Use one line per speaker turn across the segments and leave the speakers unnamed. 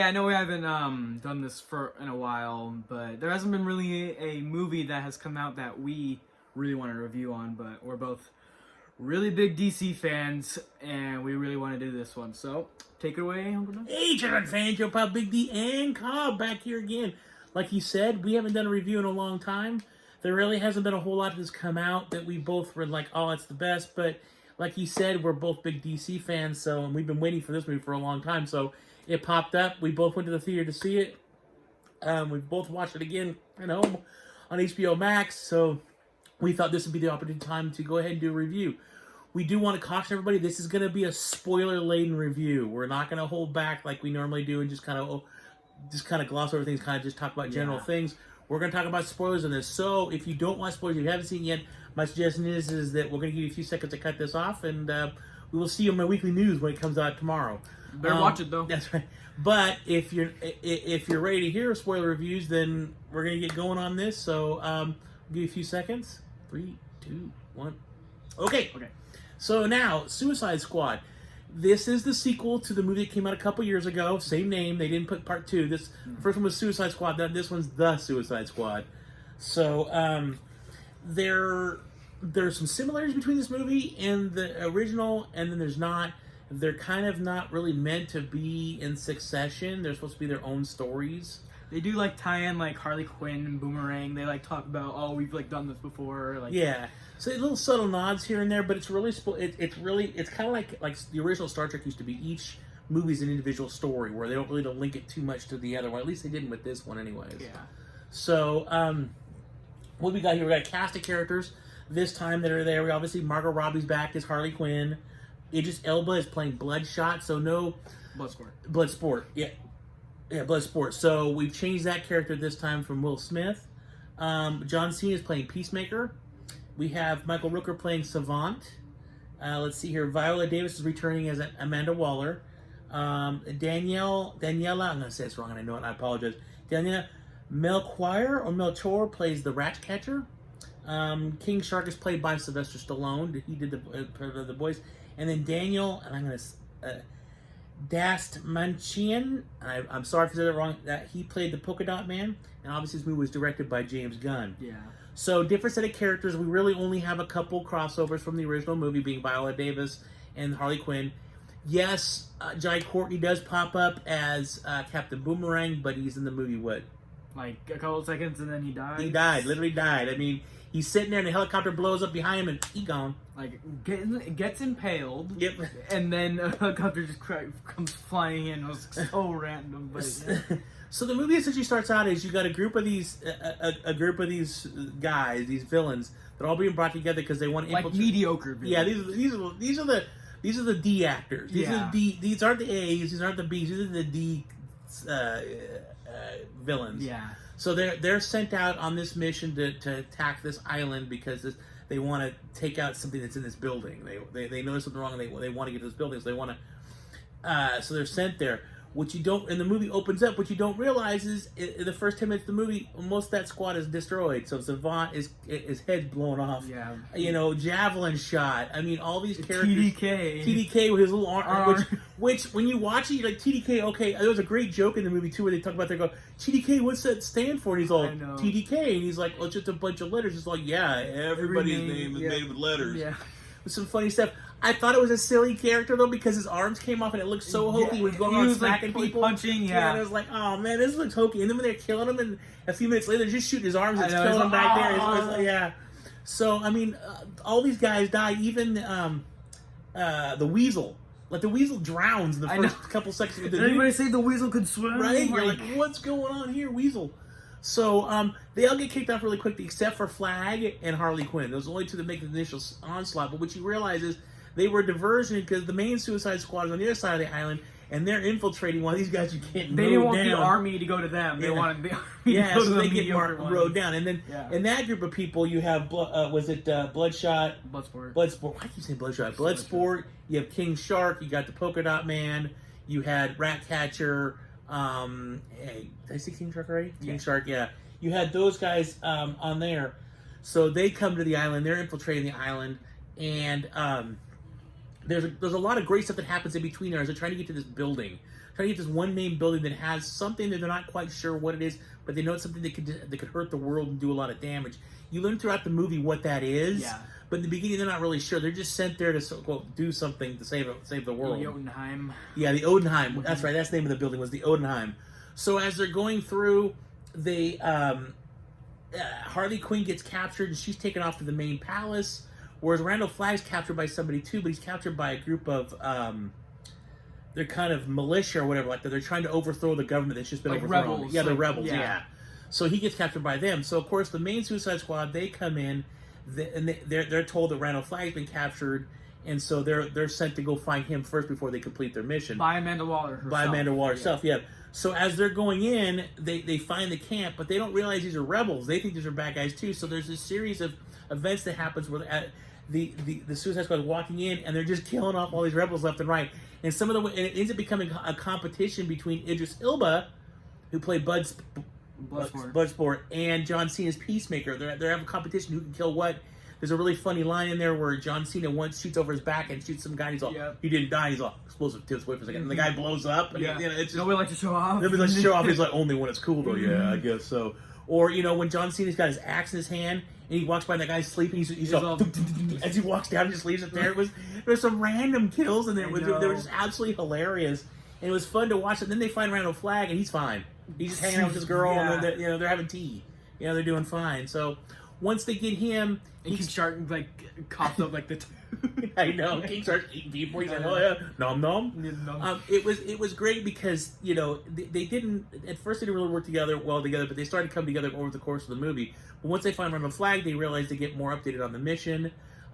I know we haven't done this in a while, but there hasn't been really a movie that has come out that we really want to review on. But we're both really big DC fans, and we really want to do this one. So take it away, Uncle Ben.
Hey, German fans, your pal Big D and Cobb back here again. Like he said, we haven't done a review in a long time. There really hasn't been a whole lot that's come out that we both were like, oh, it's the best. But like he said, we're both big DC fans, and we've been waiting for this movie for a long time. So it popped up. We both went to the theater to see it. We both watched it again at home on HBO Max. So we thought this would be the opportune time to go ahead and do a review. We do want to caution everybody, this is going to be a spoiler-laden review. We're not going to hold back like we normally do and just kind of gloss over things, kind of just talk about general things. We're going to talk about spoilers in this. So if you don't want spoilers, if you haven't seen it yet, my suggestion is that we're going to give you a few seconds to cut this off, and we will see you on my weekly news when it comes out tomorrow.
Better watch it though.
That's right. But if you're ready to hear spoiler reviews, then we're gonna get going on this. So I'll give you a few seconds. 3, 2, 1. Okay. So now, Suicide Squad. This is the sequel to the movie that came out a couple years ago. Same name. They didn't put part 2. This first one was Suicide Squad. This one's The Suicide Squad. So there's some similarities between this movie and the original, and then there's not. They're kind of not really meant to be in succession. They're supposed to be their own stories.
They do like tie in like Harley Quinn and Boomerang. They like talk about, oh, we've like done this before. Like
yeah, so little subtle nods here and there, but it's really it's kind of like the original Star Trek used to be. Each movie's an individual story where they don't really link it too much to the other one. At least they didn't with this one, anyways.
Yeah.
So what we got here? We got a cast of characters this time that are there. We obviously Margot Robbie's back as Harley Quinn. Idris Elba is playing Bloodshot, so no... Bloodsport, yeah. Yeah, Bloodsport. So we've changed that character this time from Will Smith. John Cena is playing Peacemaker. We have Michael Rooker playing Savant. Let's see here. Viola Davis is returning as Amanda Waller. Daniela, I'm going to say this wrong and I know it, I apologize. Daniela Melchior plays the Ratcatcher. King Shark is played by Sylvester Stallone. He did the voice. And then Daniel, and I'm going to... Dastmalchian, I'm sorry if I said it wrong, that he played the Polka Dot Man, and obviously this movie was directed by James Gunn.
Yeah.
So, different set of characters. We really only have a couple crossovers from the original movie, being Viola Davis and Harley Quinn. Yes, Jai Courtney does pop up as Captain Boomerang, but he's in the movie, what?
Like, a couple of seconds and then he died?
He died, literally died. I mean... He's sitting there and the helicopter blows up behind him and he's gone.
Like, gets impaled.
Yep.
And then a helicopter just comes flying in. It was so random. But yeah.
So the movie essentially starts out as you got a group of these guys, these villains, that are all being brought together because they want to
infiltrate. Like mediocre villains.
Yeah, these are the D actors. These are the D. These aren't the A's. These aren't the B's. These are the D villains.
Yeah.
So they're sent out on this mission to attack this island because they want to take out something that's in this building. They notice something wrong and they want to get to this building. So they want to. So they're sent there. What you don't, and the movie opens up. What you don't realize is in the first 10 minutes of the movie, most of that squad is destroyed. So Savant his head blown off.
Yeah.
You know, javelin shot. I mean, all these characters.
TDK
with his little arm. Which when you watch it, you're like, TDK. Okay, there was a great joke in the movie too where they talk about TDK. What's that stand for? And he's all TDK, and he's like, oh, it's just a bunch of letters. It's like, yeah, everybody's name is made with letters.
Yeah.
With some funny stuff. I thought it was a silly character though because his arms came off and it looked so hokey when he was going around smacking people,
punching. Yeah,
and I was like, oh man, this looks hokey. And then when they're killing him, and a few minutes later, they're just shooting his arms and killing him back there. It's like, yeah. So I mean, all these guys die. Even the Weasel. Like the Weasel drowns in the first couple seconds.
Did anybody say the Weasel could swim?
Right? You're like, what's going on here, Weasel? So they all get kicked off really quickly, except for Flag and Harley Quinn. Those are the only two that make the initial onslaught. But what you realize is they were a diversion because the main Suicide Squad is on the other side of the island, and they're infiltrating while these guys you can't.
They didn't want the army to go to them. They wanted the army to go to
so
the
they get rode down. And then in that group of people, you have Bloodshot?
Bloodsport.
Why do you say Bloodshot? Bloodsport. You have King Shark. You got the Polka Dot Man. You had Ratcatcher. Hey, did I say King Shark already? King Shark. Yeah. You had those guys on there. So they come to the island. They're infiltrating the island, and there's a lot of great stuff that happens in between there as they're trying to get to this building. Trying to get this one main building that has something that they're not quite sure what it is, but they know it's something that could hurt the world and do a lot of damage. You learn throughout the movie what that is, but in the beginning they're not really sure. They're just sent there to quote, do something to save the world.
The Jotunheim.
Yeah, the Odenheim. That's right. That's the name of the building. Was the Odenheim. So as they're going through, they Harley Quinn gets captured and she's taken off to the main palace, whereas Randall Flagg's captured by somebody too, but he's captured by a group of they're kind of militia or whatever like that. They're trying to overthrow the government that's just been overthrown.
Rebels.
Yeah, they're rebels. Yeah. So he gets captured by them. So of course the main Suicide Squad, they come in, and they're told that Randall Flagg's been captured, and so they're sent to go find him first before they complete their mission.
By Amanda Waller herself.
By Amanda Waller herself. Yeah. So as they're going in, they find the camp, but they don't realize these are rebels. They think these are bad guys too. So there's this series of events that happens where the Suicide Squad is walking in and they're just killing off all these rebels left and right. And and it ends up becoming a competition between Idris Elba, who played Bloodsport, and John Cena's Peacemaker. They're having a competition who can kill what. There's a really funny line in there where John Cena once shoots over his back and shoots some guy. And he's all, "He didn't die." He's all, "Explosive tips, wait for a second." And the guy blows up. And it's just,
nobody likes to show off.
Nobody likes to show off. He's like, "Only when it's cool, though." Yeah, I guess so. Or when John Cena's got his axe in his hand and he walks by and that guy's sleeping, he's all as he walks down and just leaves it there. There was some random kills and they were just absolutely hilarious. And it was fun to watch. And then they find Randall Flagg and he's fine. He's just hanging out with his girl and they're having tea. They're doing fine. So once they get him,
he starting coughs up like the.
I know. King starts eating people. He's like, "Oh yeah, nom nom." It was great because they didn't at first they didn't really work well together, but they started to come together over the course of the movie. But once they find Randall Flagg, they realize they get more updated on the mission.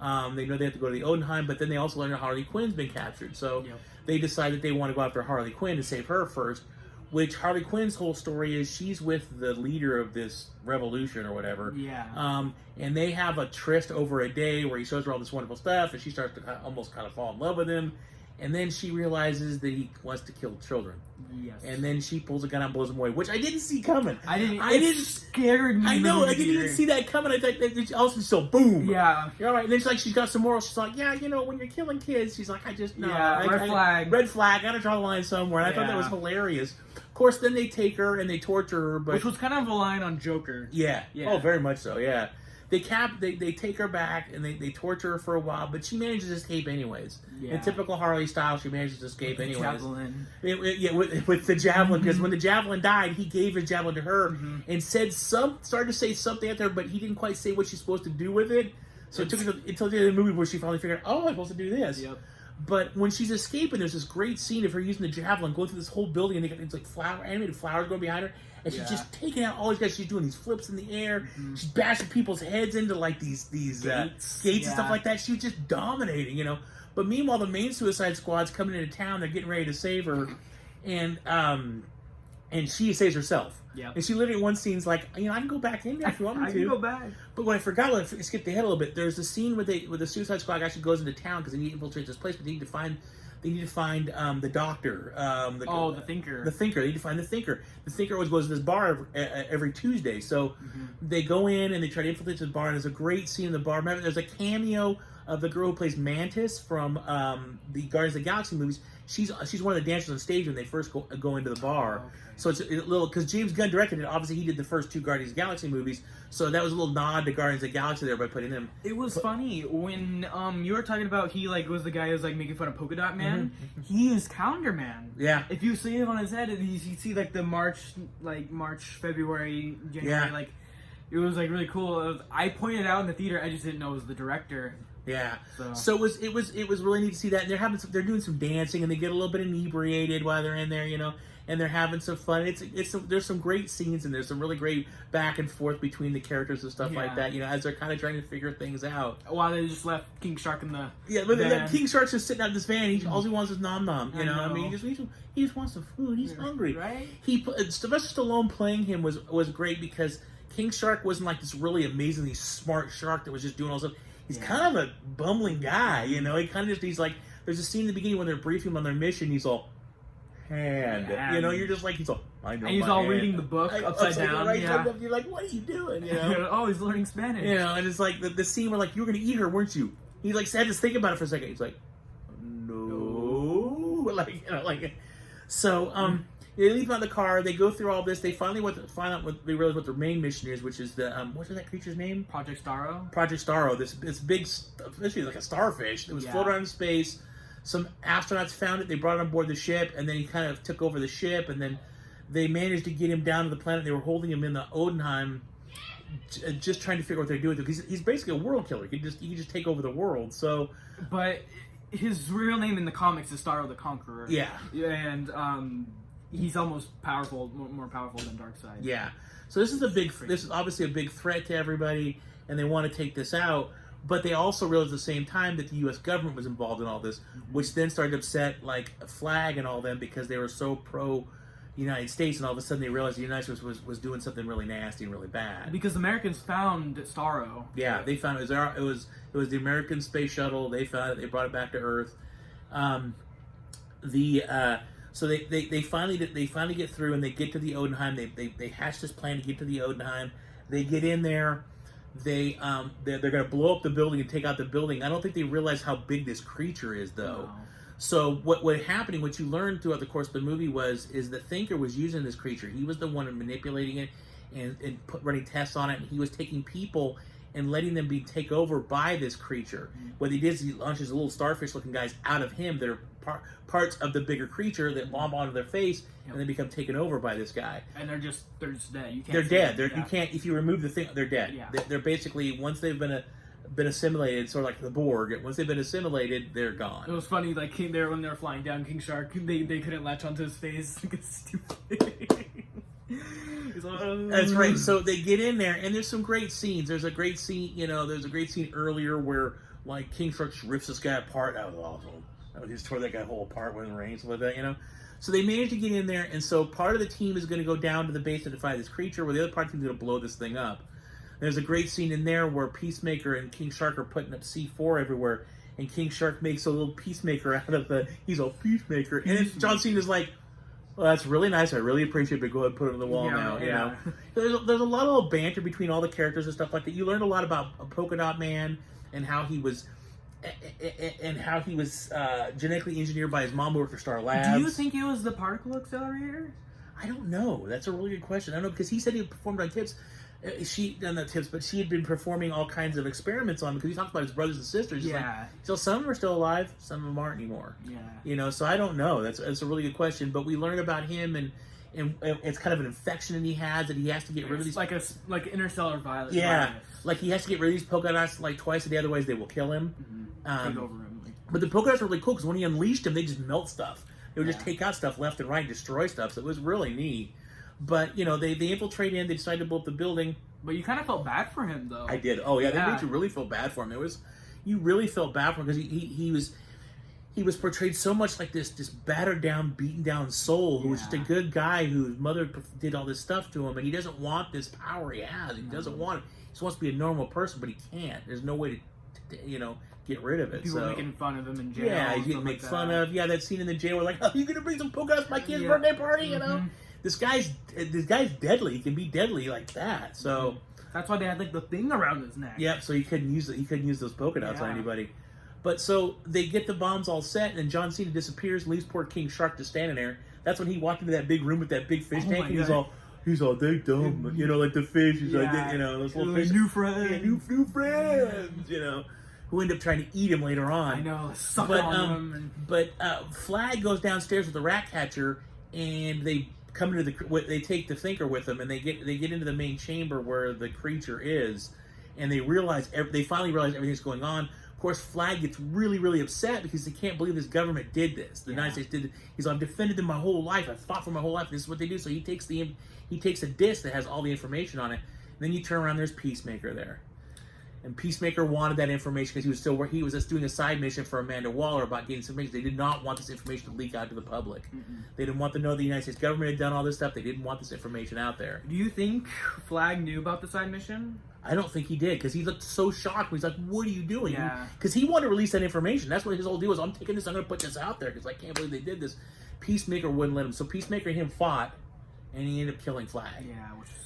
They know they have to go to the Odenheim, but then they also learn that Harley Quinn's been captured. So they decide that they want to go after Harley Quinn to save her first. Which Harley Quinn's whole story is she's with the leader of this revolution or whatever.
Yeah.
And they have a tryst over a day where he shows her all this wonderful stuff, and she starts to almost fall in love with him. And then she realizes that he wants to kill children.
Yes.
And then she pulls a gun out and blows him away, which I didn't see coming.
It scared me.
I know. I didn't even see that coming. I thought also so boom.
Yeah.
You're all right. And then she's got some morals. She's like, when you're killing kids, she's like, red flag. Red flag. Gotta draw the line somewhere. And I thought that was hilarious. Of course, then they take her and they torture her, but
which was kind of a line on Joker.
Yeah. Oh, very much so. Yeah. They take her back and they torture her for a while, but she manages to escape anyways. Yeah. In typical Harley style, she manages to escape anyways.
Javelin.
With the javelin, because when the javelin died, he gave his javelin to her and started to say something at her, but he didn't quite say what she's supposed to do with it. So it took until the end of the movie where she finally figured out, I'm supposed to do this.
Yep.
But when she's escaping, there's this great scene of her using the javelin, going through this whole building, and it's like animated flowers going behind her, and she's just taking out all these guys. She's doing these flips in the air. She's bashing people's heads into these gates and stuff like that. She was just dominating, But meanwhile, the main Suicide Squad's coming into town. They're getting ready to save her, and she saves herself.
Yeah.
And she literally in one scene's like, I can go back in there if you want me to.
I can go back.
But what I forgot, I skipped ahead a little bit. There's a scene where the Suicide Squad actually goes into town because they need to infiltrate this place, but they need to find the doctor.
The Thinker.
The Thinker. They need to find the Thinker. The Thinker always goes to this bar every Tuesday. So they go in and they try to infiltrate this bar, and there's a great scene in the bar. Remember, there's a cameo of the girl who plays Mantis from the Guardians of the Galaxy movies. She's one of the dancers on stage when they first go into the bar. Okay. So it's a little, because James Gunn directed it. Obviously, he did the first two Guardians of the Galaxy movies. So that was a little nod to Guardians of the Galaxy there by putting them.
It was funny when you were talking about he was the guy who was making fun of Polka Dot Man. He is Calendar Man.
Yeah.
If you see it on his head, you see the March, February, January. It was really cool. I pointed out in the theater. I just didn't know it was the director.
Yeah. So it was really neat to see that. And they're doing some dancing, and they get a little bit inebriated while they're in there, and they're having some fun. There's some great scenes, and there's some really great back and forth between the characters and stuff like that. As they're kind of trying to figure things out.
While they just left King Shark in the
van. King Shark's just sitting out in this van. All he wants is nom nom. He just wants some food. He's hungry.
Right.
Sylvester Stallone playing him was great because King Shark wasn't like this really amazingly smart shark that was just doing all this stuff. He's kind of a bumbling guy, He kind of he's like, there's a scene in the beginning when they're briefing him on their mission. He's all, hand. You're just like, he's all, I know.
And he's all reading the book upside down.
Right? You're like, what are you doing?
Oh, he's learning Spanish.
And it's like the scene where you were going to eat her, weren't you? He had to think about it for a second. He's like, like, so they leave on the car. They go through all this. They finally find out what they realize what their main mission is, which is the what's that creature's name?
Project Starro.
Project Starro. This big, essentially like a starfish that was floating around in space. Some astronauts found it. They brought it on board the ship, and then he kind of took over the ship. And then they managed to get him down to the planet. They were holding him in the Odenheim, just trying to figure out what they're doing with him, because he's basically a world killer. He can just take over the world. So,
but his real name in the comics is Starro the Conqueror.
Yeah,
and he's almost more powerful than Darkseid.
Yeah. So this is obviously a big threat to everybody, and they want to take this out. But they also realized at the same time that the U.S. government was involved in all this, which then started to upset like Flag and all them, because they were so pro United States, and all of a sudden they realized the United States was doing something really nasty and really bad.
Because Americans found Starro.
Yeah, they found it was the American space shuttle. They found it. They brought it back to Earth. So they finally get through, and they get to the Odenheim. They hatch this plan to get to the Odenheim. They get in there. They're going to blow up the building and take out the building. I don't think they realize how big this creature is, though.
No.
So what you learned throughout the course of the movie is the Thinker was using this creature. He was the one manipulating it and running tests on it. And he was taking people and letting them be take over by this creature. What he did is he launches little starfish-looking guys out of him that are parts of the bigger creature that bomb onto their face, and they become taken over by this guy.
And they're just dead. You can't.
They're dead. You can't. If you remove the thing, they're dead.
Yeah.
They're basically, once they've been assimilated, sort of like the Borg. Once they've been assimilated, they're gone.
It was funny, like when they were flying down, King Shark, they couldn't latch onto his face. It's stupid.
That's right. So they get in there, and there's some great scenes. There's a great scene, there's a great scene earlier where like King Shark just rips this guy apart. That was awesome. He just tore that guy whole apart when it rains, like that, So they managed to get in there, and so part of the team is going to go down to the basement to find this creature, where the other part of the team is going to blow this thing up. There's a great scene in there where Peacemaker and King Shark are putting up C4 everywhere, and King Shark makes a little Peacemaker out of he's a Peacemaker, and then John Cena's like, well, that's really nice. I really appreciate it, but go ahead and put it on the wall now. There's a lot of little banter between all the characters and stuff like that. You learned a lot about Polka Dot Man and how he was genetically engineered by his mom, who worked for Star Labs.
Do you think it was the particle accelerator?
I don't know. That's a really good question. I don't know, because he said he performed on tips. She had been performing all kinds of experiments on, because he talked about his brothers and sisters.
Yeah.
So some of them are still alive, some of them aren't anymore.
Yeah.
So I don't know. That's a really good question. But we learn about him, and it's kind of an infection that he has to get rid of these.
It's like interstellar virus.
Yeah. Like he has to get rid of these polka dots like twice a day, otherwise they will kill him.
Take over him.
But the polka dots are really cool, because when he unleashed them, they just melt stuff. They would just take out stuff left and right and destroy stuff. So it was really neat. But they infiltrate in. They decide to blow up the building.
But you kind of felt bad for him, though.
I did. Oh yeah, they made you really feel bad for him. You really felt bad for him, because he was portrayed so much like this battered down, beaten down soul who was just a good guy whose mother did all this stuff to him, and he doesn't want this power he has. He doesn't want it. He just wants to be a normal person, but he can't. There's no way to get rid of it.
People making fun of him in jail.
Yeah, he's getting made fun of. Yeah, that scene in the jail where like, oh, you gonna bring some polka dots to my kid's birthday party? This guy's deadly. He can be deadly like that. So
that's why they had like the thing around his neck.
Yep. So he couldn't use those polka dots on anybody. But so they get the bombs all set, and John Cena disappears, leaves poor King Shark just standing there. That's when he walked into that big room with that big fish tank, and he's all they dumb, like the fish. He's like, those little fish,
new friends,
new friends, who end up trying to eat him later on.
I know, suck on him.
But Flag goes downstairs with the rat catcher, and they come into they take the Thinker with them, and they get into the main chamber where the creature is, and they finally realize everything's going on. Of course, Flag gets really, really upset because he can't believe this government did this. The United States did it. He's like, I've defended them my whole life. I've fought for my whole life. This is what they do. So he takes a disc that has all the information on it. And then you turn around, there's Peacemaker there. And Peacemaker wanted that information because he was just doing a side mission for Amanda Waller about getting some information. They did not want this information to leak out to the public. They didn't want to know the United States government had done all this stuff. They didn't want this information out there.
Do you think Flag knew about the side mission?
I don't think he did, because he looked so shocked. He's like, what are you doing?
Yeah.
Because he wanted to release that information. That's what his whole deal was. I'm taking this, I'm going to put this out there, because I can't believe they did this. Peacemaker wouldn't let him. So Peacemaker and him fought, and he ended up killing Flag.
Yeah,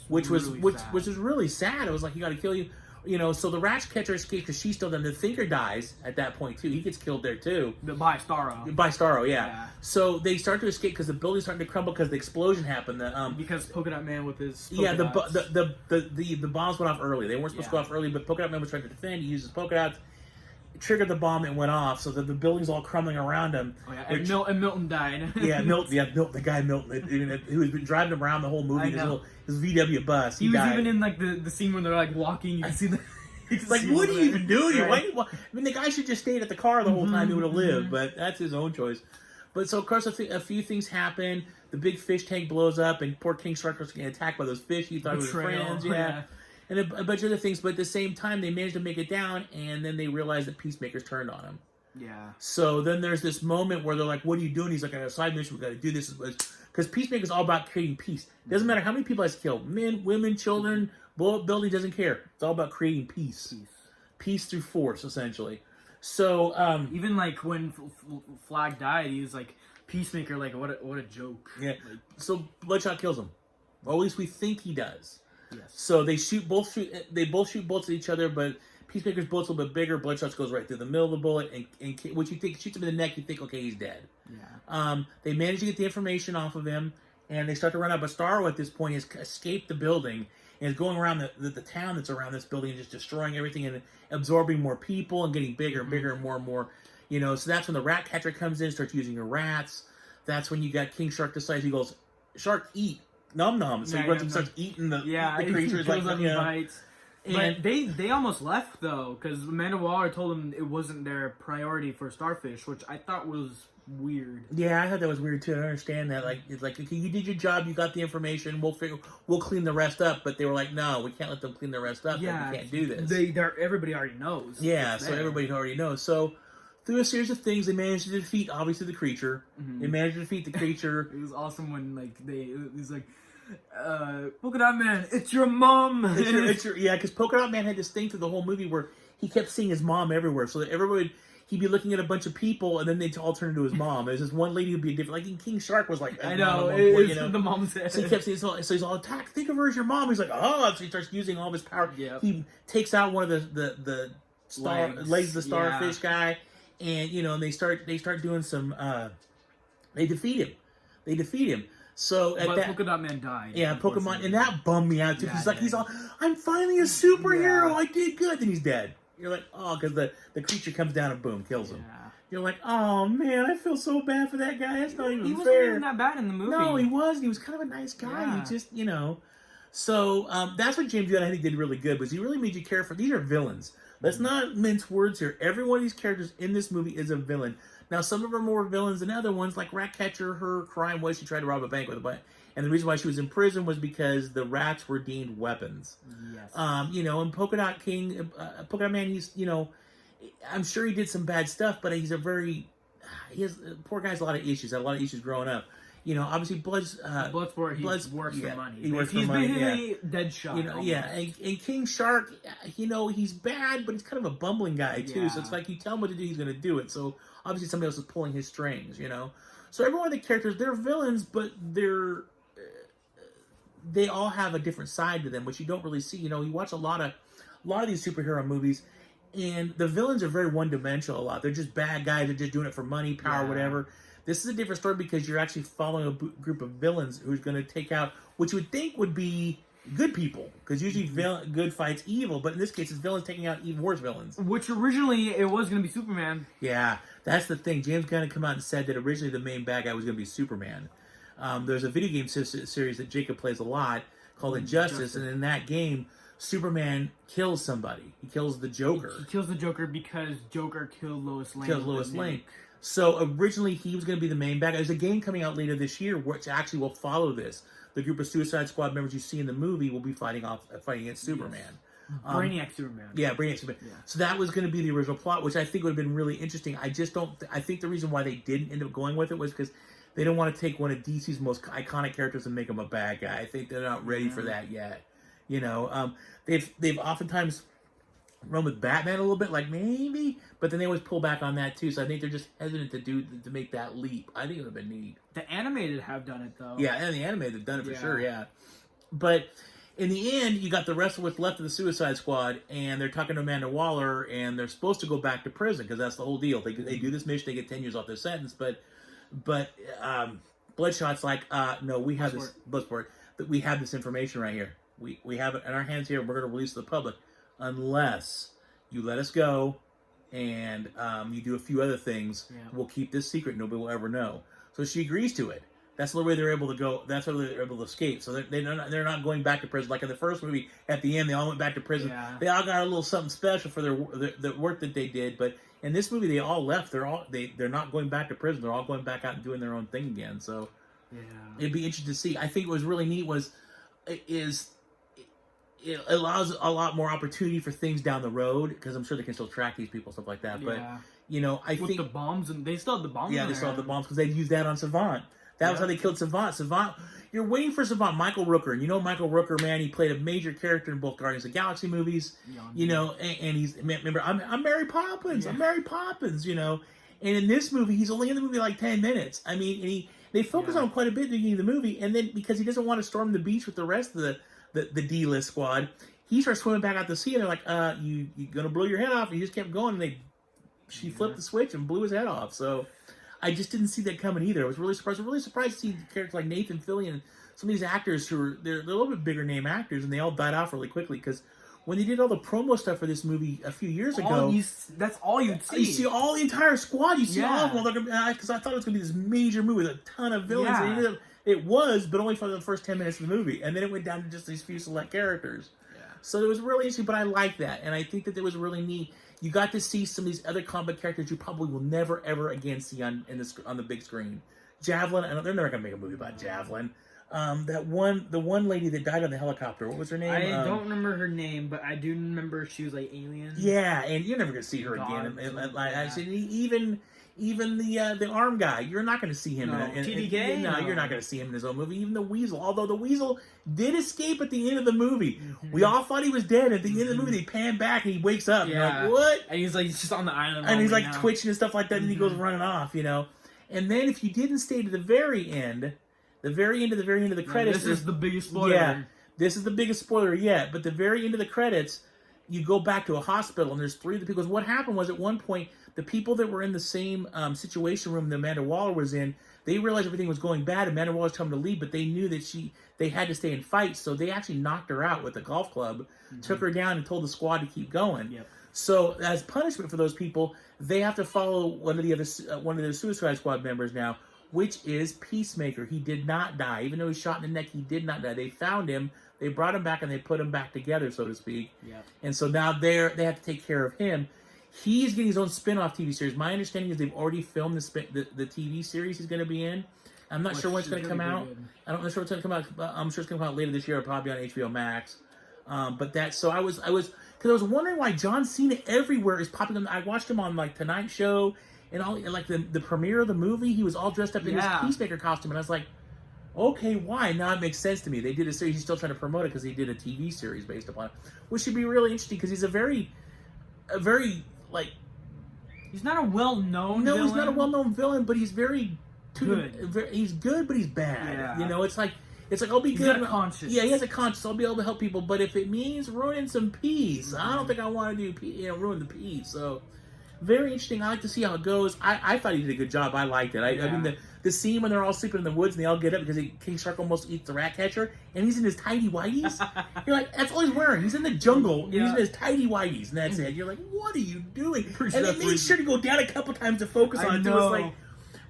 which was really sad. It was like, he got to kill you. So the rat catcher escapes because she's still done. The Thinker dies at that point too. He gets killed there too.
By Starro.
By Starro, yeah. So they start to escape because the building's starting to crumble because the explosion happened.
Because Polka Dot Man with his
polka
dots.
the bombs went off early. They weren't supposed to go off early, but Polka Dot Man was trying to defend. He used his polka dots, triggered the bomb, and went off. So that the building's all crumbling around him.
Oh, yeah. And Milton died.
Milton, the guy Milton, who has been driving him around the whole movie. His VW bus.
He was
died.
even in like the scene when they're like walking. You can see the.
Like, what are you even doing? Right. I mean, the guy should just stayed at the car the whole time. He would have lived, but that's his own choice. But so, of course, a few things happen. The big fish tank blows up, and poor King Shark was getting attacked by those fish. He thought he was friends, and a bunch of other things. But at the same time, they managed to make it down, and then they realized that Peacemaker's turned on him.
Yeah.
So then there's this moment where they're like, "What are you doing?" He's like, "I got a side mission. We got to do this." Because Peacemaker's all about creating peace. Doesn't matter how many people he's killed, men, women, children, blow up building, doesn't care. It's all about creating peace. Peace through force, essentially. So
even like when Flag died, he was like Peacemaker. Like what a joke.
Yeah.
Like,
so Bloodshot kills him, or at least we think he does.
Yes.
So they both shoot bullets at each other, but Peacemaker's bullet's a little bit bigger. Bloodshot goes right through the middle of the bullet, and what you think shoots him in the neck. You think, okay, he's dead.
Yeah.
They manage to get the information off of him, and they start to run out. But Starro at this point has escaped the building and is going around the town that's around this building and just destroying everything and absorbing more people and getting bigger and bigger and more. So that's when the rat catcher comes in, starts using her rats. That's when you got King Shark decides, he goes, "Shark, eat Num Num." So he runs and starts eating the creatures.
Bites. But they almost left though, because Amanda Waller told them it wasn't their priority for Starfish, which I thought was weird.
Yeah, I thought that was weird too. I don't understand that. Like, it's like, okay, you did your job, you got the information. We'll clean the rest up. But they were like, no, we can't let them clean the rest up.
Yeah,
we can't do this.
Everybody already knows.
Yeah, so everybody already knows. So through a series of things, they managed to defeat obviously the creature. They managed to defeat the creature.
It was awesome when he's like, Polka Dot Man, it's your mom.
Because Polka Dot Man had this thing through the whole movie where he kept seeing his mom everywhere, so that everybody. He'd be looking at a bunch of people, and then they'd all turn into his mom. There's this one lady who'd be different. Like in King Shark was like,
I know, it's the mom's head.
So he kept saying, so he's all attacked. Think of her as your mom. He's like, oh, so he starts using all of his power.
Yep.
He takes out one of the legs of the starfish guy, and and they start doing some. They defeat him. So
but Polka Dot Man died.
Yeah, Pokemon, and that bummed me out too. He's all, I'm finally a superhero. I did good. Then he's dead. You're like, oh, because the creature comes down and boom, kills him.
Yeah.
You're like, oh man, I feel so bad for that guy. That's not even fair.
He wasn't even that bad in the movie.
No, he wasn't. He was kind of a nice guy.
Yeah.
He just, So that's what James Gunn, I think, did really good, was he really made you care for. These are villains. Let's not mince words here. Every one of these characters in this movie is a villain. Now, some of them are more villains than other ones. Like Ratcatcher, her crime was she tried to rob a bank with a butt. And the reason why she was in prison was because the rats were deemed weapons.
Yes.
And Polka Dot Man, he's, I'm sure he did some bad stuff, but poor guy's a lot of issues. Had a lot of issues growing up. Obviously
Bloodsport, he works for money.
He works
he's
for money.
basically Deadshot.
And King Shark, he's bad, but he's kind of a bumbling guy too.
Yeah.
So it's like you tell him what to do, he's going to do it. So obviously somebody else is pulling his strings. So every one of the characters, they're villains, but they all have a different side to them, which you don't really see. You watch a lot of these superhero movies, and the villains are very one-dimensional a lot. They're just bad guys. They're just doing it for money, power, whatever. This is a different story because you're actually following a group of villains who's going to take out what you would think would be good people, because usually good fights evil, but in this case, it's villains taking out even worse villains.
Which originally it was going to be Superman.
Yeah, that's the thing. James Gunn had come out and said that originally the main bad guy was going to be Superman. There's a video game series that Jacob plays a lot called Injustice, and in that game, Superman kills somebody. He kills the Joker.
He kills the Joker because Joker killed Lois Lane.
So originally he was going to be the main bad guy. There's a game coming out later this year which actually will follow this. The group of Suicide Squad members you see in the movie will be fighting against Superman.
Yes. Brainiac Superman.
Yeah, Brainiac Superman. Yeah. So that was going to be the original plot, which I think would have been really interesting. I just don't. I think the reason why they didn't end up going with it was because they don't want to take one of DC's most iconic characters and make him a bad guy. I think they're not ready for that yet. They've oftentimes run with Batman a little bit, like maybe, but then they always pull back on that too. So I think they're just hesitant to make that leap. I think it would have been neat.
The animated have done it though.
Yeah, and the animated have done it for sure. Yeah, but in the end, you got the rest of what's left of the Suicide Squad, and they're talking to Amanda Waller, and they're supposed to go back to prison because that's the whole deal. They do this mission, they get 10 years off their sentence, but Bloodshot's like, no, we have this Bloodsport. We have this information right here. We have it in our hands here. We're going to release it to the public unless you let us go and you do a few other things. Yeah. We'll keep this secret. Nobody will ever know. So she agrees to it. That's the way they're able to go. That's how they're able to escape. So they're not going back to prison like in the first movie. At the end, they all went back to prison. Yeah. They all got a little something special for the work that they did. But in this movie, they all left. They're not going back to prison. They're all going back out and doing their own thing again. So yeah, it'd be interesting to see. I think what was really neat it allows a lot more opportunity for things down the road because I'm sure they can still track these people, stuff like that. Yeah. But I think
the bombs, and they still have the bombs.
Yeah, they still have the bombs because they used that on Savant. That was how they killed Savant. Savant, you're waiting for Savant. Michael Rooker, and Michael Rooker, man, he played a major character in both Guardians of the Galaxy movies. And he's remember I'm Mary Poppins. Yeah. I'm Mary Poppins. And in this movie, he's only in the movie like 10 minutes. I mean, and they focus on him quite a bit at the beginning of the movie, and then because he doesn't want to storm the beach with the rest of the D-list squad, he starts swimming back out to sea, and they're like, you gonna blow your head off? And he just kept going, and she flipped the switch and blew his head off. So I just didn't see that coming either. I was really surprised. I was really surprised to see characters like Nathan Fillion and some of these actors they're a little bit bigger name actors, and they all died off really quickly because when they did all the promo stuff for this movie a few years ago,
that's all you'd see.
You see all the entire squad. You see all of them. Because I thought it was going to be this major movie with a ton of villains. Yeah. It was, but only for the first 10 minutes of the movie. And then it went down to just these few select characters. Yeah. So it was really interesting, but I like that. And I think that it was really neat. You got to see some of these other comic characters you probably will never, ever again see on the big screen. Javelin, they're never going to make a movie about Javelin. The one lady that died on the helicopter, what was her name?
I don't remember her name, but I do remember she was like alien.
Yeah, and you're never going to see her again. I said, even the arm guy, you're not going to see him.
TDK?
No, you're not going to see him in his own movie. Even the Weasel, although the Weasel did escape at the end of the movie. Mm-hmm. We all thought he was dead. At the end of the movie, they pan back and he wakes up. Yeah. You're like, what?
And he's just on the island.
And he's like twitching and stuff like that, and he goes running off, And then if you didn't stay to the very end of the credits.
This is the biggest spoiler.
Yeah, this is the biggest spoiler yet. But the very end of the credits, you go back to a hospital, and there's 3 of the people. Because what happened was at one point, the people that were in the same situation room that Amanda Waller was in, they realized everything was going bad. Amanda Waller was telling them to leave, but they knew that they had to stay and fight, so they actually knocked her out with a golf club, took her down, and told the squad to keep going. Yep. So as punishment for those people, they have to follow one of the Suicide Squad members now, which is Peacemaker. He did not die. Even though he was shot in the neck, he did not die. They found him, they brought him back, and they put him back together, so to speak. Yep. And so now they have to take care of him. He's getting his own spin-off TV series. My understanding is they've already filmed the TV series he's going to be in. I'm not sure when it's going to come out. I'm not sure when it's going to come out. I'm sure it's going to come out later this year, probably on HBO Max. So I was wondering why John Cena everywhere is popping up. I watched him on like Tonight Show and all, like the premiere of the movie. He was all dressed up in his Peacemaker costume, and I was like, okay, why? Now it makes sense to me. They did a series. He's still trying to promote it because he did a TV series based upon it, which should be really interesting because he's a very like.
He's not a well-known villain.
No, he's not a well-known villain, but he's very good. He's good, but he's bad. Yeah. It's like I'll be good.
He's got a conscience.
Yeah, he has a conscience. I'll be able to help people, but if it means ruining some peace, I don't think I want to do ruin the peace. So, very interesting. I like to see how it goes. I thought he did a good job. I liked it. I mean, the scene when they're all sleeping in the woods and they all get up because King Shark almost eats the rat catcher, and he's in his tidy whities. You're like, that's all he's wearing. He's in the jungle. And he's in his tidy whities, and that's it. You're like, what are you doing? And they made sure to go down a couple times to focus on it. It was like.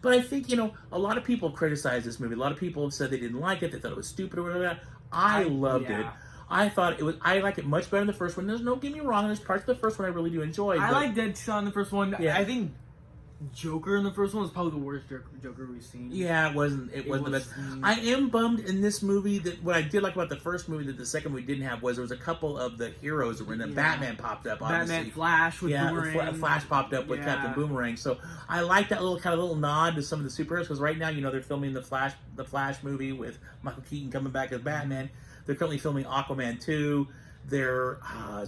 But I think, a lot of people criticized this movie. A lot of people have said they didn't like it. They thought it was stupid or whatever. I loved it. I thought I like it much better than the first one. Don't get me wrong. There's parts of the first one I really do enjoy.
I like Deadshot in the first one. Yeah. I think Joker in the first one was probably the worst Joker we've seen.
Yeah, it wasn't the best. I am bummed in this movie that what I did like about the first movie that the second movie didn't have was there was a couple of the heroes that were in the Batman popped up, obviously.
Batman, Flash with Boomerang.
Flash popped up with Captain Boomerang. So I like that little nod to some of the superheroes because right now, they're filming the Flash movie with Michael Keaton coming back as Batman. They're currently filming Aquaman 2. There's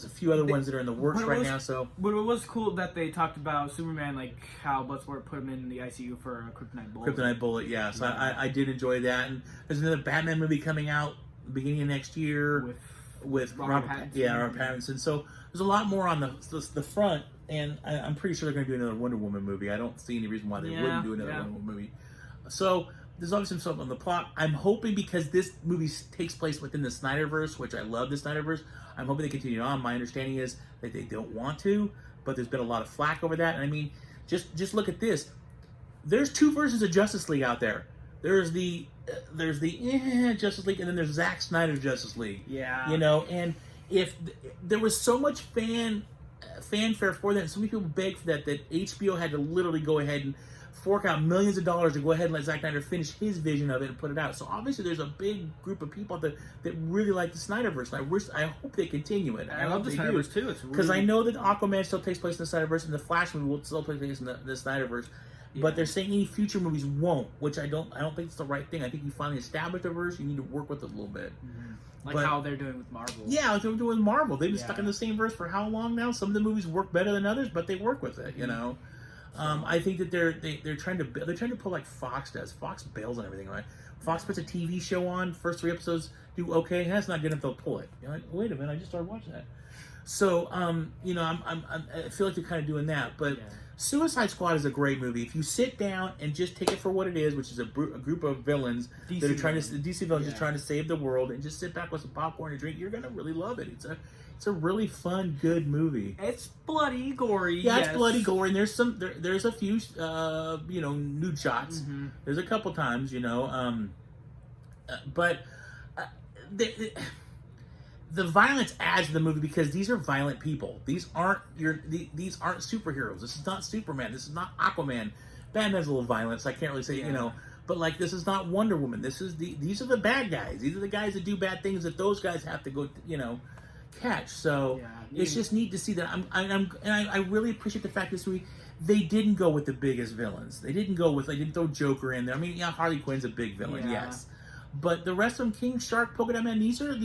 a few other ones that are in the works right now. So,
but it was cool that they talked about Superman, like how Bloodsport put him in the ICU for a kryptonite bullet.
Kryptonite bullet, yeah. So I did enjoy that. And there's another Batman movie coming out the beginning of next year with
Robert Pattinson.
Yeah, Robert Pattinson. So there's a lot more on the front, and I'm pretty sure they're going to do another Wonder Woman movie. I don't see any reason why they wouldn't do another Wonder Woman movie. So there's obviously something on the plot. I'm hoping because this movie takes place within the Snyderverse, which I love the Snyderverse. I'm hoping they continue on. My understanding is that they don't want to, but there's been a lot of flack over that. And I mean, just look at this. There's two versions of Justice League out there. There's the Justice League, and then there's Zack Snyder's Justice League.
Yeah.
You know, and if there was so much fanfare for that, and so many people begged for that HBO had to literally go ahead and fork out millions of dollars to go ahead and let Zack Snyder finish his vision of it and put it out. So obviously there's a big group of people that really like the Snyderverse. And I hope they continue it.
I love the Snyderverse too.
Because I know that Aquaman still takes place in the Snyderverse, and the Flash movie will still take place in the Snyderverse. Yeah. But they're saying any future movies won't, which I don't think it's the right thing. I think you finally established a verse, you need to work with it a little bit.
Mm-hmm. Like how they're doing with Marvel.
Yeah, like they're doing with Marvel. They've been stuck in the same verse for how long now? Some of the movies work better than others, but they work with it, you know. I think that they're trying to pull like Fox does. Fox bails on everything, right? Fox puts a TV show on, first 3 episodes do okay, that's not good enough, they'll pull it. You're like, wait a minute, I just started watching that. So, you know, I feel like they're kind of doing that, but Suicide Squad is a great movie. If you sit down and just take it for what it is, which is a group of villains DC that are trying to DC villains just trying to save the world, and just sit back with some popcorn and drink, you're gonna really love it. It's a really fun, good movie.
It's bloody, gory.
Yeah, it's bloody, gory, and there's a few you know, nude shots.
Mm-hmm.
There's a couple times, you know, but the violence adds to the movie because these are violent people. These aren't superheroes. This is not Superman. This is not Aquaman. Batman's a little violent, so I can't really say, you know. But like, this is not Wonder Woman. These are the bad guys. These are the guys that do bad things that those guys have to go, you know, catch. So it's just neat to see that. I really appreciate the fact this movie they didn't go with the biggest villains. They didn't throw Joker in there. I mean, yeah, Harley Quinn's a big villain, yes. But the rest of them, King Shark, Polka Dot Man, these aren't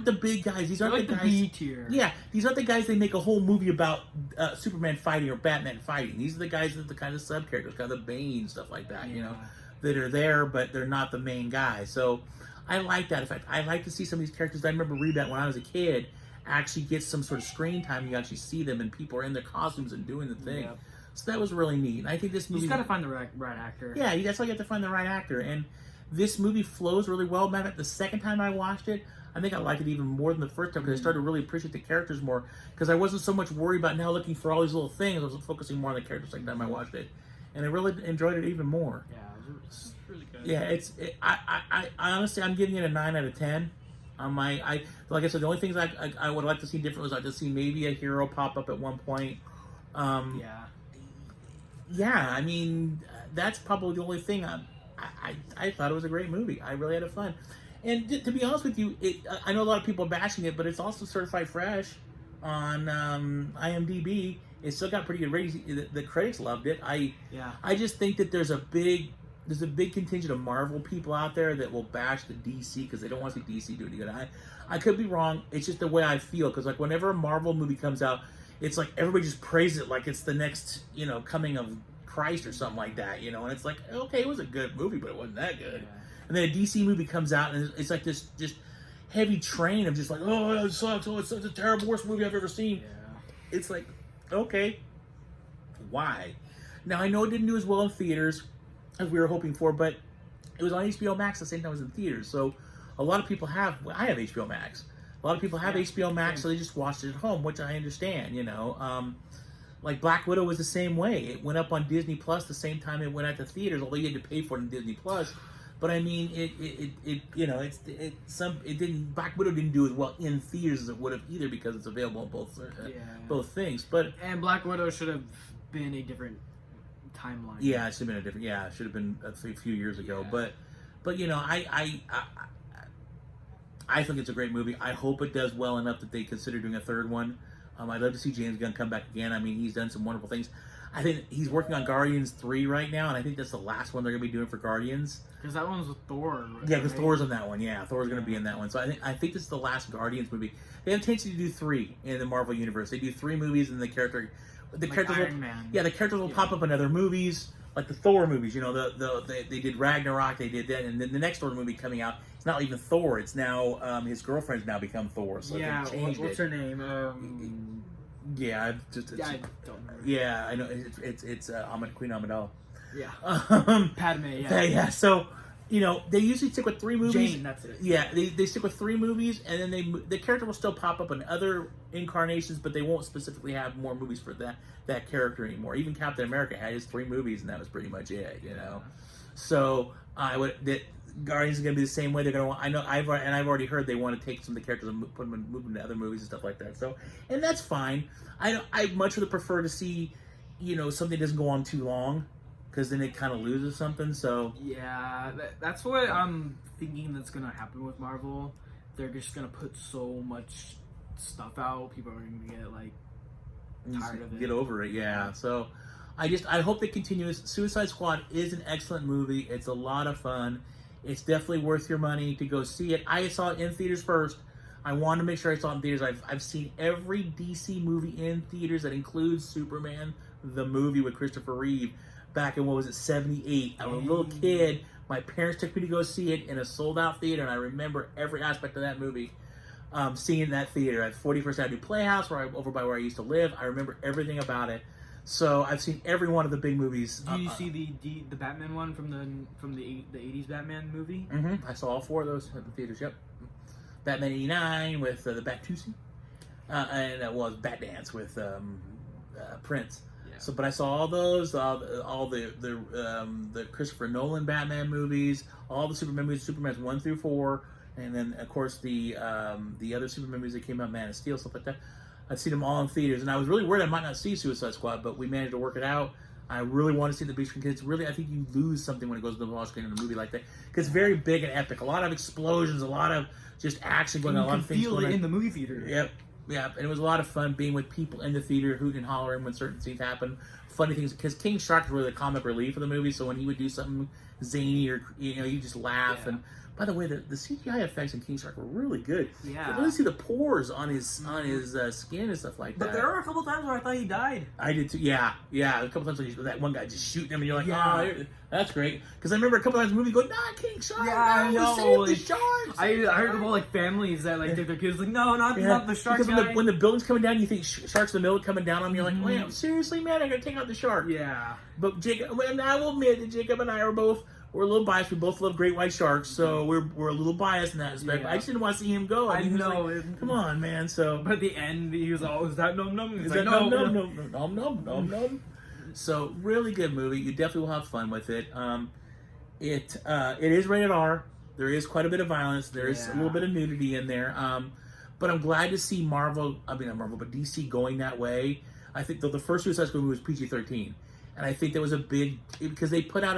the big guys. These aren't
like
the guys.
B tier.
Yeah, these aren't the guys they make a whole movie about Superman fighting or Batman fighting. These are the guys that are the kind of sub characters, kind of the Bane stuff like that. You know, that are there, but they're not the main guy. So I like that effect. I like to see some of these characters. I remember reading that when I was a kid. Actually get some sort of screen time. You actually see them, and people are in their costumes and doing the thing. Yep. So that was really neat. And I think this movie.
You just got to find the right actor.
Yeah, that's why you have to find the right actor. And this movie flows really well. Man, the second time I watched it, I think I liked it even more than the first time because I started to really appreciate the characters more. Because I wasn't so much worried about now looking for all these little things. I was focusing more on the characters the second time I watched it, and I really enjoyed it even more.
Yeah, it's really good.
Yeah, I honestly, I'm giving it a 9 out of 10. Like I said, the only things I would like to see different was I'd like to see maybe a hero pop up at one point. Yeah, I mean, that's probably the only thing. I thought it was a great movie. I really had fun. And to be honest with you, I know a lot of people are bashing it, but it's also certified fresh on IMDb. It still got pretty good ratings. The critics loved it. I just think that there's a big contingent of Marvel people out there that will bash the DC because they don't want to see DC do any good. I could be wrong. It's just the way I feel because like whenever a Marvel movie comes out, it's like everybody just praises it like it's the next, you know, coming of Christ or something like that, you know. And it's like, okay, it was a good movie, but it wasn't that good. Yeah. And then a DC movie comes out and it's like this just heavy train of just like, oh, it sucks. Oh, it's such a terrible, worst movie I've ever seen. Yeah. It's like, okay, why? Now I know it didn't do as well in theaters as we were hoping for, but it was on HBO Max the same time it was in theaters. So a lot of people I have HBO Max. A lot of people have HBO Max, so they just watched it at home, which I understand, you know. Like Black Widow was the same way. It went up on Disney Plus the same time it went out to theaters, although you had to pay for it in Disney Plus. But I mean, it you know, Black Widow didn't do as well in theaters as it would have either because it's available on both things. And
Black Widow should have been a different timeline.
Yeah, it should have been a different. Yeah, it should have been a few years ago. Yeah. But you know, I think it's a great movie. I hope it does well enough that they consider doing a third one. I'd love to see James Gunn come back again. I mean, he's done some wonderful things. I think he's working on Guardians 3 right now, and I think that's the last one they're going to be doing for Guardians.
Because that one's with Thor. Right?
Yeah, because Thor's in that one. Yeah, Thor's going to be in that one. So I think this is the last Guardians movie. They have a tendency to do 3 in the Marvel Universe. They do 3 movies, and the characters
Iron Man.
Yeah, the characters will pop up in other movies, like the Thor movies. You know, they did Ragnarok, they did that, and then the next Thor movie coming out is not even Thor. It's now his girlfriend's now become Thor. So
Yeah,
they changed
what's
it.
her name?
Yeah,
Yeah, I don't remember.
yeah, I know. It's Queen Amidala.
Yeah.
Um,
Padme, yeah.
yeah. So, they usually stick with 3 movies.
Jane, that's it.
Yeah, they stick with 3 movies, and then the character will still pop up in other incarnations, but they won't specifically have more movies for that character anymore. Even Captain America had his 3 movies, and that was pretty much it. So that Guardians is going to be the same way. They're going to. I've already heard they want to take some of the characters and put them and move them to other movies and stuff like that. So, and that's fine. I much would prefer to see, something doesn't go on too long, because then it kind of loses something. So
yeah, that's what I'm thinking that's gonna happen with Marvel. They're just gonna put so much stuff out. People are gonna get like tired of it.
Get over it, yeah. So I hope they continue. Suicide Squad is an excellent movie. It's a lot of fun. It's definitely worth your money to go see it. I saw it in theaters first. I wanted to make sure I saw it in theaters. I've seen every DC movie in theaters that includes Superman, the movie with Christopher Reeve, back in, what was it, 78. I was a little kid. My parents took me to go see it in a sold-out theater, and I remember every aspect of that movie. Seeing that theater at 41st Avenue Playhouse, over by where I used to live. I remember everything about it. So I've seen every one of the big movies.
Did you see the Batman one from the 80s Batman movie?
Mm-hmm. I saw all 4 of those at the theaters. Yep. Batman '89 with the Bat-Tusi, and that was Batdance with Prince.
Yeah.
So, but I saw all those, all the Christopher Nolan Batman movies, all the Superman movies, Superman's 1 through 4, and then of course the other Superman movies that came out, Man of Steel, stuff like that. I've seen them all in theaters, and I was really worried I might not see Suicide Squad, but we managed to work it out. I really want to see the big screen because really, I think you lose something when it goes to the small screen in a movie like that, because it's very big and epic. A lot of explosions, a lot of just action going on, a lot of things
feel
going
it
on
in the movie theater.
Yep. And it was a lot of fun being with people in the theater, hooting and hollering when certain things happen. Funny things, because King Shark was really the comic relief of the movie, so when he would do something zany or you just laugh.
Yeah.
And by the way, the CGI effects in King Shark were really good.
Yeah.
You can really see the pores on his skin and stuff like that.
But there were a couple times where I thought he died.
I did too. Yeah. A couple times when that one guy just shooting him, and you're like,
Yeah.
oh, that's great. Because I remember a couple times in the movie going, not King Shark,
Yeah,
no,
I know,
save
like,
the sharks.
I heard about like families that like take their kids like, no, not the shark
because
guy.
when the building's coming down, you think sharks in the middle coming down on me. You're like, wait, seriously, man, I gotta take out the shark.
Yeah.
But Jacob, and I will admit that Jacob and I we're a little biased. We both love great white sharks, so we're a little biased in that respect.
Yeah.
I just didn't want to see him go.
I
mean, he was
know.
like, come on, man. So,
But at the end, he was all, is that num num? He's
is
like,
that
no,
nom. So really good movie. You definitely will have fun with it. It is rated R. There is quite a bit of violence. There is a little bit of nudity in there. But I'm glad to see not Marvel, but DC going that way. I think the first Suicide Squad movie was PG-13. And I think that was a big, because they put out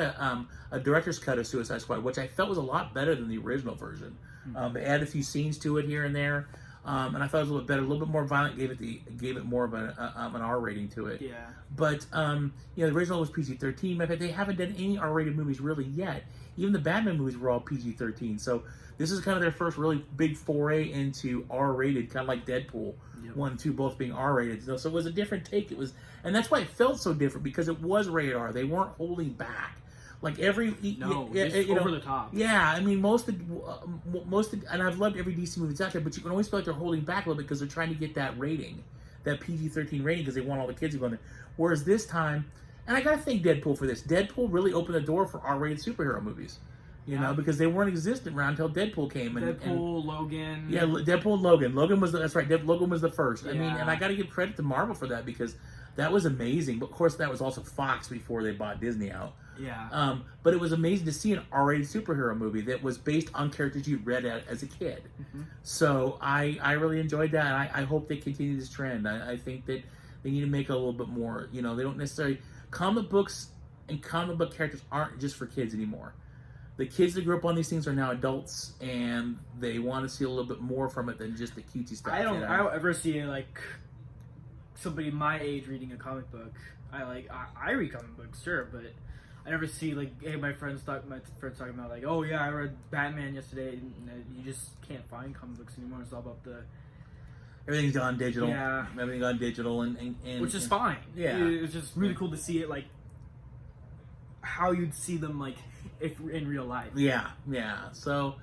a director's cut of Suicide Squad, which I felt was a lot better than the original version. They added a few scenes to it here and there, and I thought it was a little bit better, a little bit more violent. Gave it more of an R rating to it.
Yeah.
But the original was PG-13. But they haven't done any R-rated movies really yet. Even the Batman movies were all PG-13. So this is kind of their first really big foray into R-rated, kind of like Deadpool.
Yep.
1 and 2 both being R-rated. So it was a different take. And that's why it felt so different, because it was rated R. They weren't holding back. Like over
the top.
Yeah, I mean most of, and I've loved every DC movie that's out there, but you can always feel like they're holding back a little bit because they're trying to get that rating, that PG-13 rating, because they want all the kids to go in there. Whereas this time, and I gotta thank Deadpool for this. Deadpool really opened the door for R-rated superhero movies. You know, because they weren't existent around until Deadpool came.
Logan.
Yeah, Deadpool and Logan. Logan was that's right. Logan was the first.
Yeah.
I mean, and I got to give credit to Marvel for that, because that was amazing. But of course, that was also Fox before they bought Disney out.
Yeah.
But it was amazing to see an R-rated superhero movie that was based on characters you read as a kid.
Mm-hmm.
So I really enjoyed that. And I hope they continue this trend. I think that they need to make it a little bit more. You know, they don't necessarily, comic books and comic book characters aren't just for kids anymore. The kids that grew up on these things are now adults, and they want to see a little bit more from it than just the cutesy stuff.
I don't ever see like somebody my age reading a comic book. I read comic books, sure, but I never see like my friends talking about like, oh yeah, I read Batman yesterday. And you just can't find comic books anymore. It's all about
everything's gone digital.
Yeah,
everything's gone digital, and
which is fine.
Yeah,
it's just really cool to see it like how you'd see them like if in real life.
Yeah. So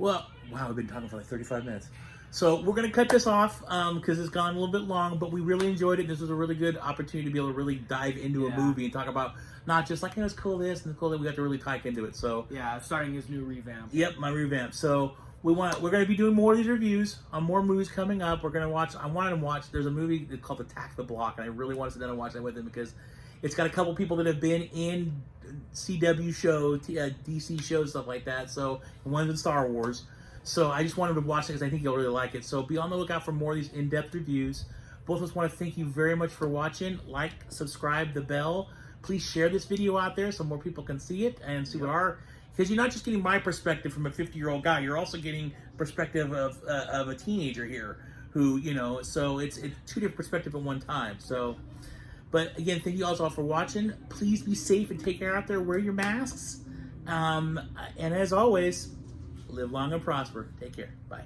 Well, wow, we've been talking for like 35 minutes. So we're going to cut this off because it's gone a little bit long, but we really enjoyed it. This was a really good opportunity to be able to really dive into a movie and talk about not just like, hey, it's cool this and it's cool that. We got to really type into it. So
yeah, starting his new revamp.
Yep, my revamp. So we're going to be doing more of these reviews on more movies coming up. We're going to watch. I wanted to watch. There's a movie called Attack the Block, and I really want to sit down and watch that with him because it's got a couple people that have been in CW shows, DC shows, stuff like that. So and one's in Star Wars. So I just wanted to watch it because I think you'll really like it. So be on the lookout for more of these in-depth reviews. Both of us want to thank you very much for watching. Like, subscribe, the bell. Please share this video out there so more people can see it and see what our... Because you're not just getting my perspective from a 50-year-old guy. You're also getting perspective of a teenager here who, you know... So it's two different perspectives at one time. So... But again, thank you all for watching. Please be safe and take care out there. Wear your masks. And as always... Live long and prosper. Take care. Bye.